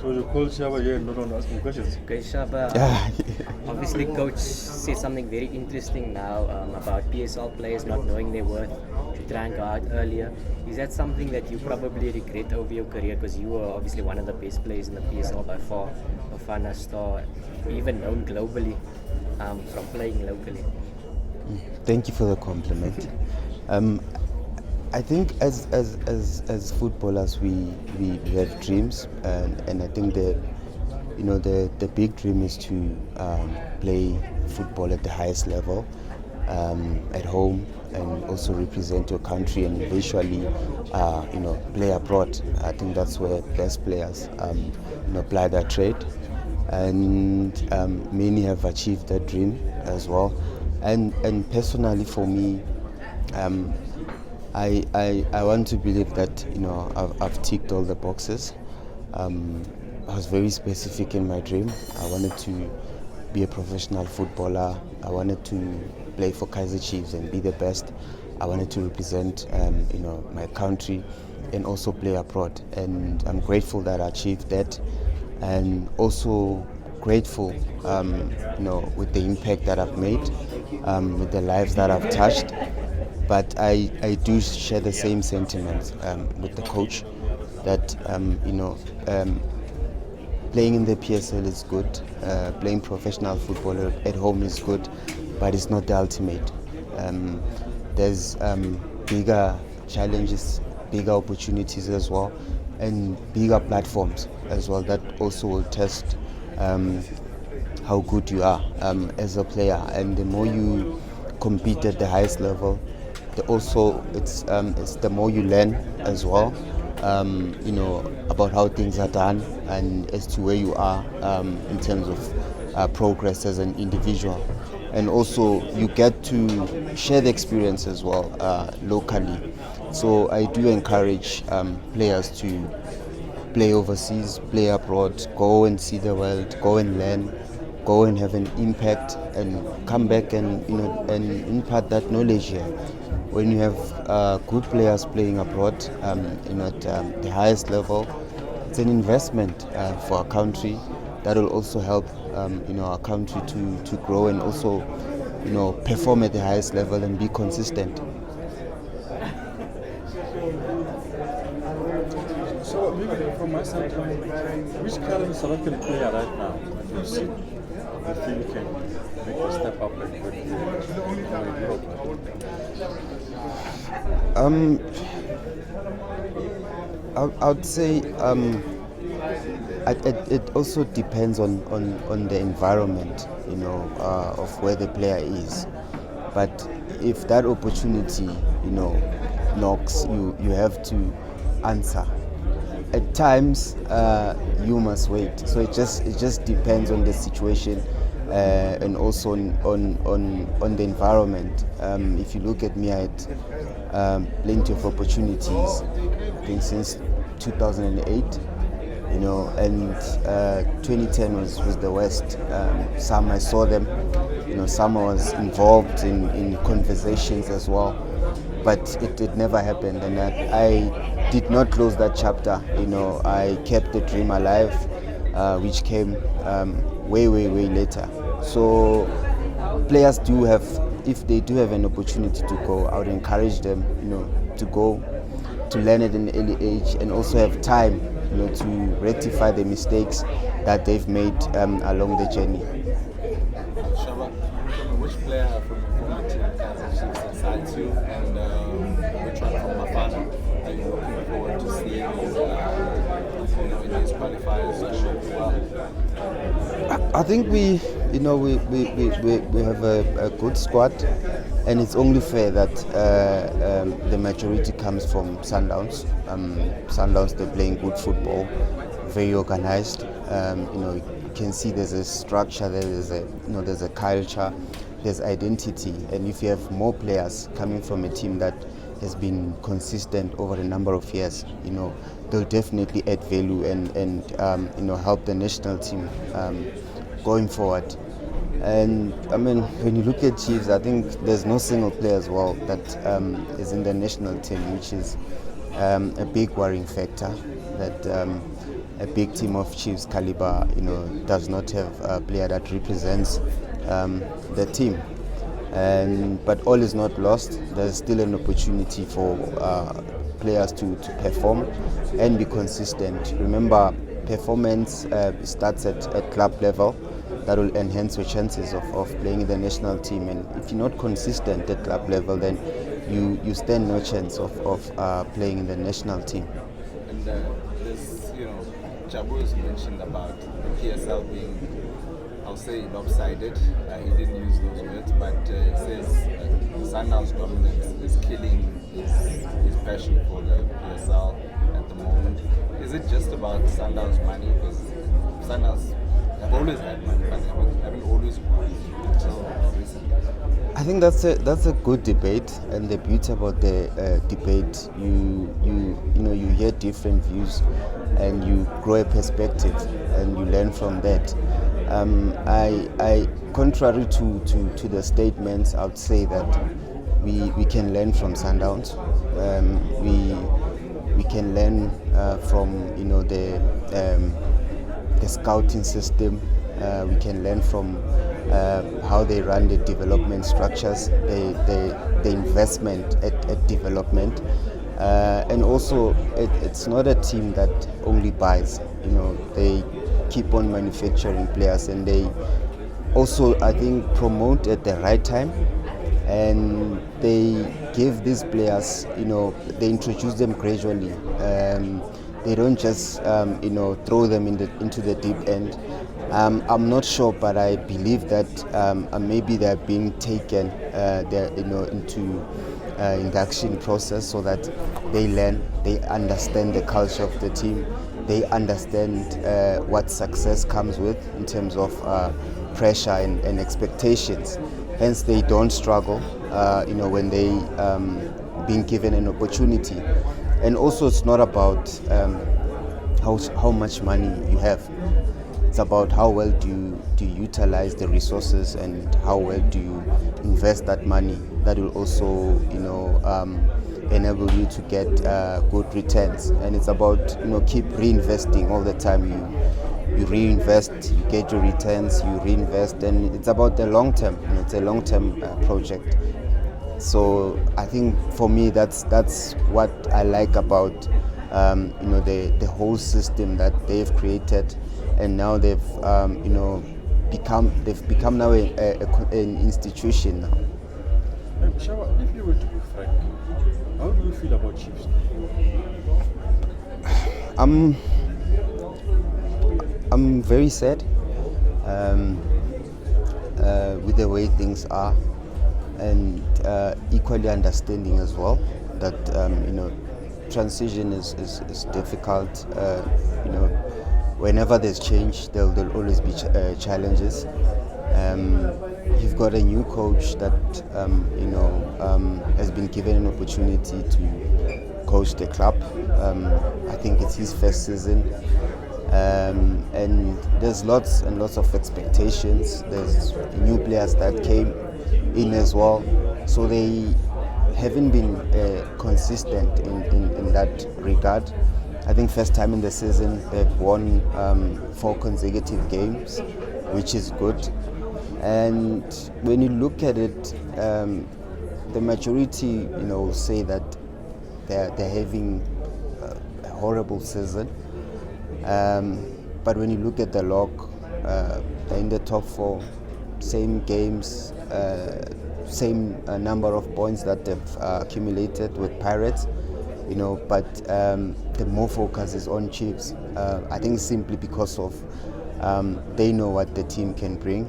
So you call Shabba here and not asking questions? Okay, Shabba. Obviously, coach said something very interesting now about PSL players not knowing their worth to try and go out earlier. Is that something that you probably regret over your career? Because you were obviously one of the best players in the PSL by far, Bafana star, even known globally from playing locally. Thank you for the compliment. I think as footballers we have dreams, and I think the big dream is to play football at the highest level at home, and also represent your country, and eventually play abroad. I think that's where best players apply their trade, and many have achieved that dream as well. And personally for me, I want to believe that I've ticked all the boxes. I was very specific in my dream. I wanted to be a professional footballer. I wanted to play for Kaizer Chiefs and be the best. I wanted to represent my country and also play abroad. And I'm grateful that I achieved that, and also grateful with the impact that I've made, with the lives that I've touched. But I do share the same sentiments with the coach that playing in the PSL is good, playing professional football at home is good, but it's not the ultimate. There's bigger challenges, bigger opportunities as well, and bigger platforms as well that also will test how good you are as a player. And the more you compete at the highest level, it's the more you learn as well, about how things are done and as to where you are in terms of progress as an individual. And also you get to share the experience as well locally. So I do encourage players to play overseas, play abroad, go and see the world, go and learn, go and have an impact, and come back and and impart that knowledge here. When you have good players playing abroad, at the highest level, it's an investment for our country that will also help our country to grow and also perform at the highest level and be consistent. So maybe from my side, which caliber South African player right now that you see you think can make a step up like with Europe? I would say it also depends on the environment, of where the player is. But if that opportunity, knocks, you have to answer. At times, you must wait. So it just depends on the situation, and also on the environment. If you look at me, I had plenty of opportunities, I think since 2008, and 2010 was the worst. Some I saw them, some I was involved in conversations as well, but it never happened, and I did not close that chapter. I kept the dream alive, which came way later. So players do have, if they do have an opportunity to go, I would encourage them, to go, to learn at an early age, and also have time, to rectify the mistakes that they've made along the journey. Shabba, which player from the former team Kaizer Chiefs excites you, and which one from Bafana are you looking forward to seeing in these qualifiers do well? I think we have a good squad, and it's only fair that the majority comes from Sundowns. Sundowns, they're playing good football, very organized. You can see there's a structure there, there's a culture, there's identity, and if you have more players coming from a team that has been consistent over a number of years, they'll definitely add value and help the national team going forward. And I mean, when you look at Chiefs, I think there's no single player as well that is in the national team, which is a big worrying factor that a big team of Chiefs caliber, does not have a player that represents the team. But all is not lost. There's still an opportunity for players to perform and be consistent. Remember, performance starts at club level. That will enhance your chances of playing in the national team. And if you're not consistent at club level, then you stand no chance of playing in the national team. And this, Jabu has mentioned about the PSL being, I'll say, lopsided. He didn't use those words, but he says Sundowns' dominance is killing his passion for the PSL at the moment. Is it just about Sundowns' money? Because Sundowns have always had money, but haven't always won until recently. I think that's a good debate, and the beauty about the debate, you hear different views, and you grow a perspective, and you learn from that. I contrary to the statements, I would say that we can learn from Sundowns. We can learn from the scouting system. We can learn from how they run the development structures, the investment at development, and also it's not a team that only buys. They keep on manufacturing players, and they also, I think, promote at the right time, and they give these players, they introduce them gradually. They don't just throw them into the deep end. I'm not sure, but I believe that maybe they're being taken into induction process so that they learn, they understand the culture of the team, they understand what success comes with in terms of pressure and expectations. Hence, they don't struggle, when they being given an opportunity. And also, it's not about how much money you have. It's about how well do you utilize the resources, and how well do you invest that money. That will also, enable you to get good returns. And it's about keep reinvesting all the time. You reinvest, you get your returns, you reinvest, and it's about the long term. It's a long-term project. So I think for me that's what I like about the whole system that they've created, and now they've become now an institution now. Shabba, if you were to be frank, how do you feel about Chiefs? I'm very sad with the way things are, and equally understanding as well that transition is difficult. Whenever there's change, there'll always be challenges. You've got a new coach that has been given an opportunity to coach the club. I think it's his first season. And there's lots and lots of expectations. There's new players that came in as well, so they haven't been consistent in that regard. I think first time in the season they've won 4 consecutive games, which is good. And when you look at it, the majority say that they're having a horrible season. But when you look at the log, they're in the top 4, same games, same number of points that they've accumulated with Pirates, but the more focus is on Chiefs. I think simply because of they know what the team can bring,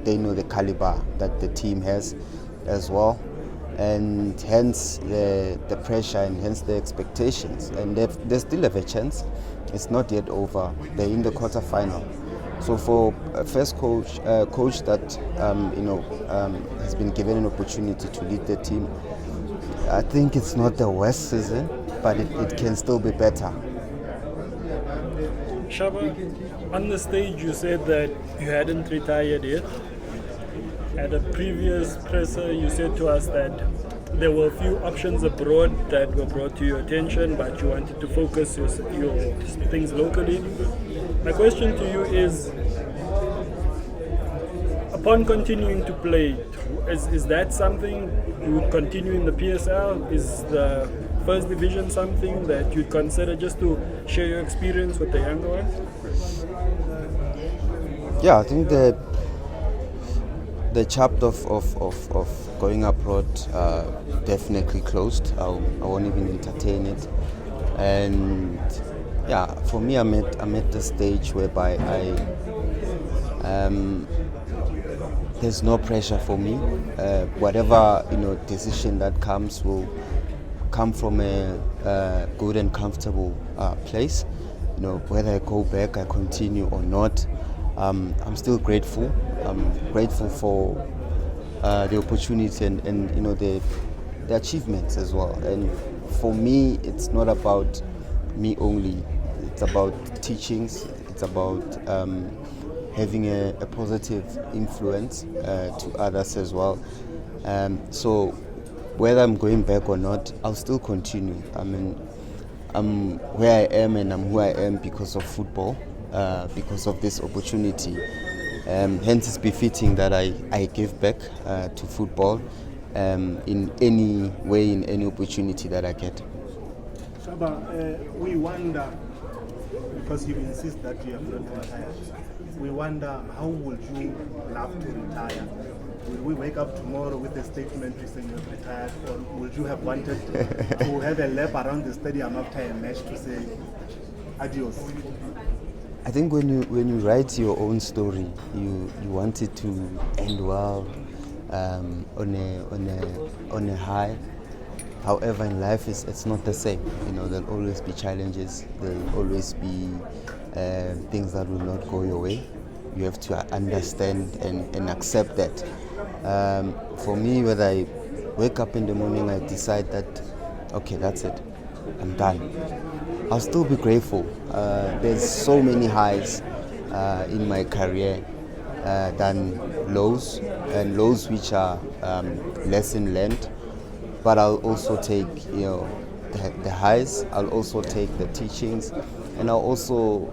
they know the caliber that the team has as well, and hence the pressure and hence the expectations, and they still have a chance. It's not yet over. They're in the quarterfinal. So for a first coach that has been given an opportunity to lead the team, I think it's not the worst season, but it can still be better. Shabba, on the stage you said that you hadn't retired yet. At a previous presser you said to us that there were a few options abroad that were brought to your attention, but you wanted to focus your things locally. My question to you is, upon continuing to play, is that something you would continue in the PSL? Is the first division something that you'd consider just to share your experience with the younger ones? Yeah, I think the chapter of going abroad definitely closed. I won't even entertain it. And yeah, for me, I'm at the stage whereby there's no pressure for me. Whatever decision that comes will come from a good and comfortable place. Whether I go back, I continue or not, I'm still grateful. I'm grateful for the opportunity and the achievements as well. And for me, it's not about me only. It's about teachings. It's about having a positive influence to others as well. So whether I'm going back or not, I'll still continue. I mean, I'm where I am and I'm who I am because of football, because of this opportunity. Hence, it's befitting that I give back to football in any way, in any opportunity that I get. Shabba, we wonder, because you insist that you have not retired, we wonder how would you love to retire? Will we wake up tomorrow with a statement to say you have retired, or would you have wanted to have a lap around the stadium after a match to say adios? I think when you write your own story, you want it to end well, on a high. However, in life it's not the same. There'll always be challenges. There'll always be things that will not go your way. You have to understand and accept that. For me, whether I wake up in the morning, I decide that, okay, that's it, I'm done, I'll still be grateful. There's so many highs in my career than lows, and lows which are lesson learned. But I'll also take the highs. I'll also take the teachings, and I'll also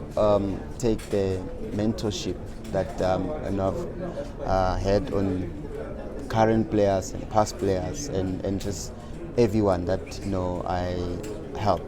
take the mentorship that I've had on current players and past players and just everyone that I help.